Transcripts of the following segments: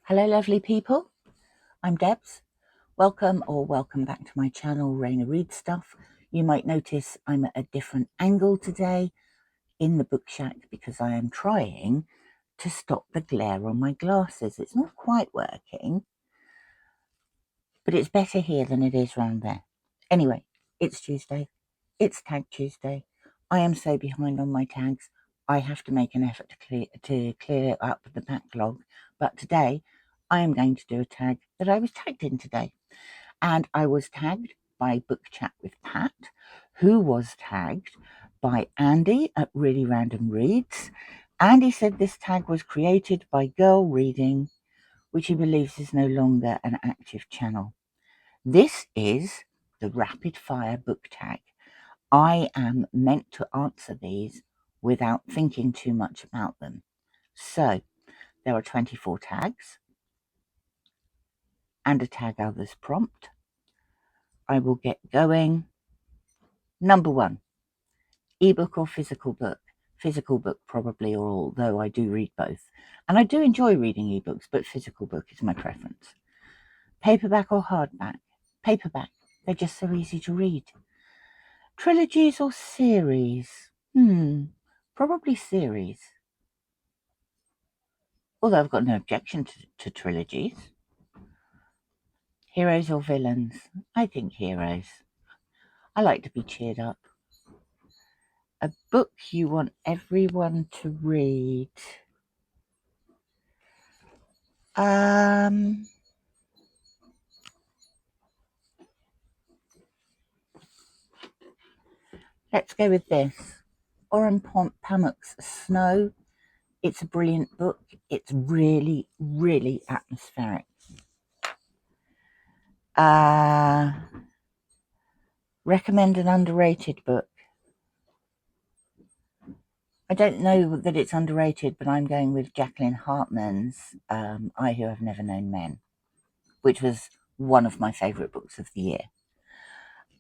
Hello lovely people, I'm Debs. Welcome back to my channel, Raina Read Stuff. You might notice I'm at a different angle today in the book shack because I am trying to stop the glare on my glasses. It's not quite working, but it's better here than it is round there. Anyway, it's Tuesday. It's Tag Tuesday. I am so behind on my tags. I have to make an effort to clear up the backlog. But today, I am going to do a tag that I was tagged in today. And I was tagged by Book Chat with Pat, who was tagged by Andy at Really Random Reads. Andy said this tag was created by GirlReading, which he believes is no longer an active channel. This is the rapid fire book tag. I am meant to answer these without thinking too much about them. So there are 24 tags and a tag others prompt. I will get going. Number 1, ebook or physical book? Physical book probably, although I do read both. And I do enjoy reading ebooks, but physical book is my preference. Paperback or hardback? Paperback. They're just so easy to read. Trilogies or series? Probably series. Although I've got no objection to trilogies. Heroes or villains? I think heroes. I like to be cheered up. A book you want everyone to read? Let's go with this. Oren Pamuk's Snow. It's a brilliant book. It's really, really atmospheric. Recommend an underrated book. I don't know that it's underrated, but I'm going with Jacqueline Hartman's I Who Have Never Known Men, which was one of my favourite books of the year.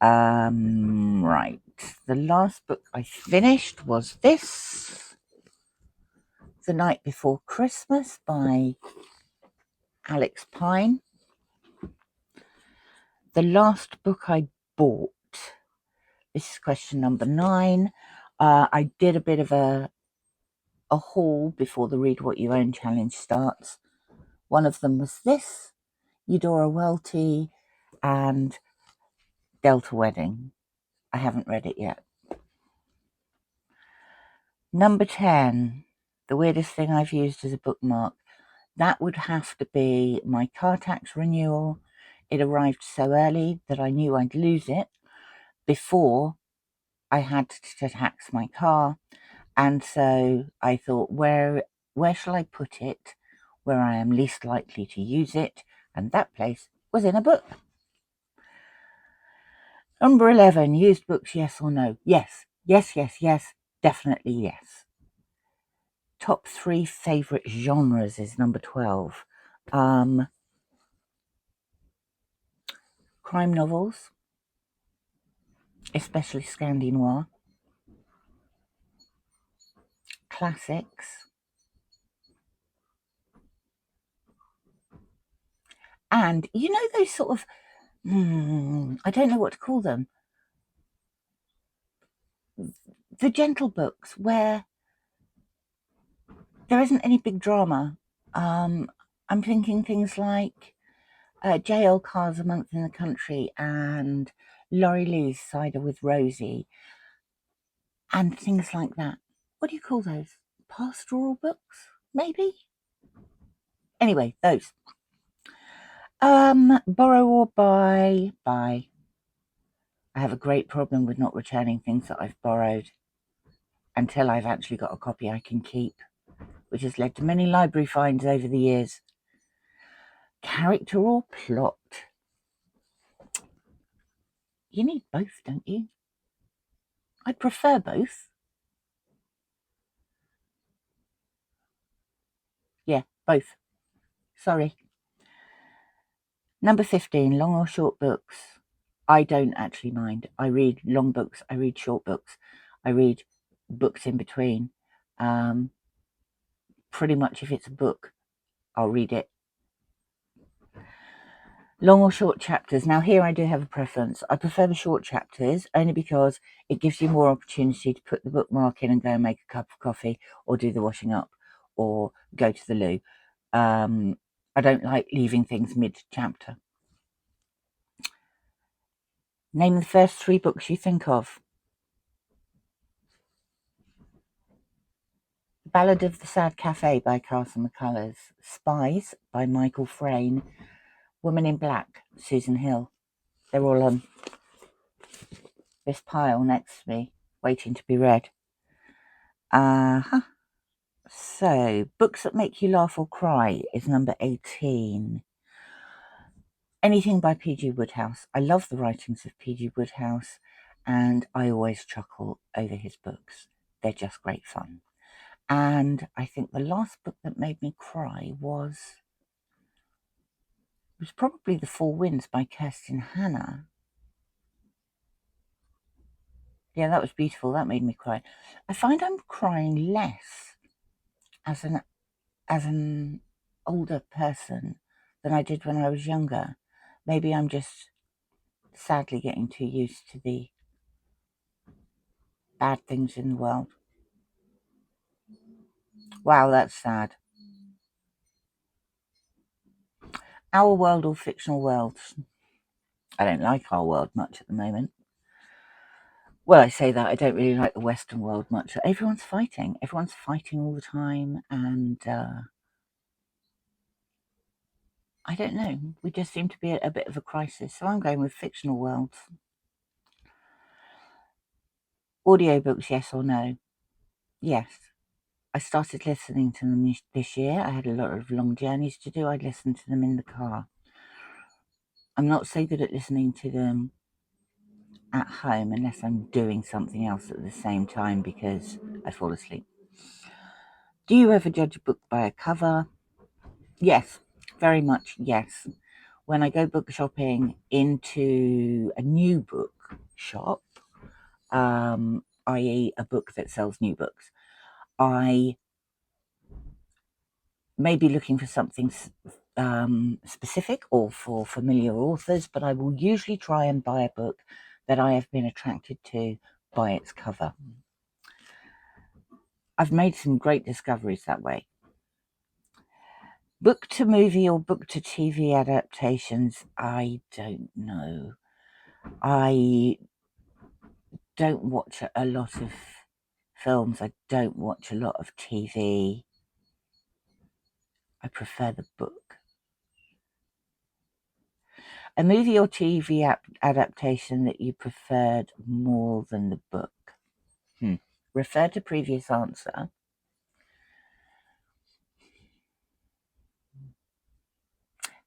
Right. The last book I finished was this, The Night Before Christmas by Alex Pine. The last book I bought, this is question number 9. I did a bit of a haul before the Read What You Own challenge starts. One of them was this, Eudora Welty and Delta Wedding. I haven't read it yet. Number 10, the weirdest thing I've used as a bookmark. That would have to be my car tax renewal. It arrived so early that I knew I'd lose it before I had to tax my car. And so I thought, where shall I put it where I am least likely to use it? And that place was in a book. Number 11, used books, yes or no? Yes, yes, yes, yes, definitely yes. Top 3 favourite genres is number 12. Crime novels, especially Scandinois. Classics. And you know those sort of, I don't know what to call them. The gentle books where there isn't any big drama. I'm thinking things like J.L. Carr's A Month in the Country and Laurie Lee's Cider with Rosie and things like that. What do you call those? Pastoral books, maybe? Anyway, those. Borrow or buy? Buy. I have a great problem with not returning things that I've borrowed until I've actually got a copy I can keep, which has led to many library finds over the years. Character or plot? You need both, don't you? I'd prefer both. Yeah, both. Sorry. Number 15, long or short books? I don't actually mind. I read long books. I read short books. I read books in between. Pretty much if it's a book, I'll read it Long or short chapters? Now here I do have a preference. I prefer the short chapters only because it gives you more opportunity to put the bookmark in and go and make a cup of coffee or do the washing up or go to the loo. I don't like leaving things mid-chapter. Name the first 3 books you think of. The Ballad of the Sad Cafe by Carson McCullers. Spies by Michael Frayn. Woman in Black, Susan Hill. They're all on this pile next to me, waiting to be read. So, books that make you laugh or cry is number 18. Anything by P.G. Wodehouse. I love the writings of P.G. Wodehouse, and I always chuckle over his books. They're just great fun. And I think the last book that made me cry was probably The Four Winds by Kirsten Hanna. Yeah, that was beautiful. That made me cry. I find I'm crying less as an older person than I did when I was younger. Maybe I'm just sadly getting too used to the bad things in the world. Wow, that's sad. Our World or Fictional Worlds? I don't like our world much at the moment. Well, I say that, I don't really like the Western world much. Everyone's fighting. Everyone's fighting all the time, and I don't know. We just seem to be at a bit of a crisis, so I'm going with fictional worlds. Audiobooks, yes or no? Yes. I started listening to them this year. I had a lot of long journeys to do. I'd listen to them in the car. I'm not so good at listening to them at home unless I'm doing something else at the same time because I fall asleep. Do you ever judge a book by a cover? Yes, very much yes. When I go book shopping into a new book shop, i.e. a book that sells new books, I may be looking for something specific or for familiar authors, but I will usually try and buy a book that I have been attracted to by its cover. I've made some great discoveries that way. Book to movie or book to TV adaptations, I don't know. I don't watch a lot of films. I don't watch a lot of TV. I prefer the book. A movie or TV adaptation that you preferred more than the book? Refer to previous answer.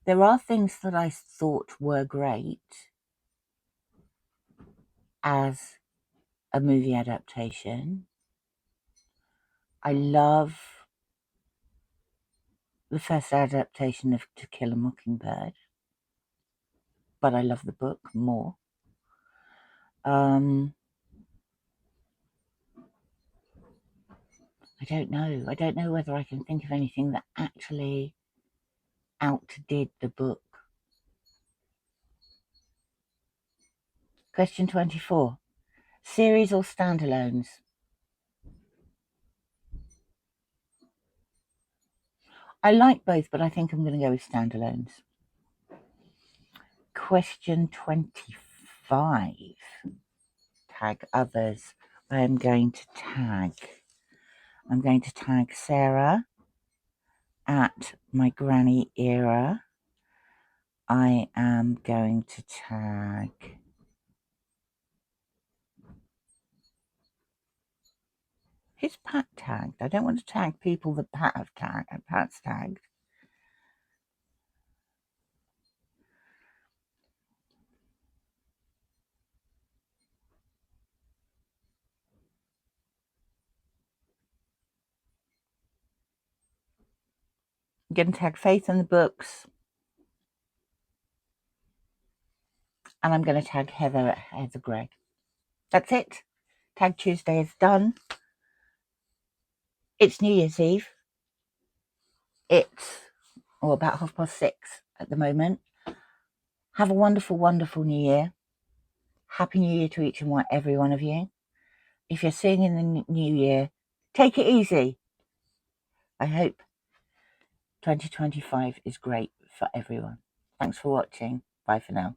There are things that I thought were great as a movie adaptation. I love the first adaptation of To Kill a Mockingbird, but I love the book more. I don't know. I don't know whether I can think of anything that actually outdid the book. Question 24. Series or standalones? I like both, but I think I'm going to go with standalones. Question 25. Tag others. I'm going to tag Sarah at My Granny Era. I am going to tag who's Pat tagged? I don't want to tag people that Pat's tagged. I'm going to tag Faith in the books. And I'm going to tag Heather Gregg. That's it. Tag Tuesday is done. It's New Year's Eve. It's about 6:30 at the moment. Have a wonderful, wonderful new year. Happy New Year to each and every one of you. If you're seeing in the new year, take it easy. I hope 2025 is great for everyone. Thanks for watching. Bye for now.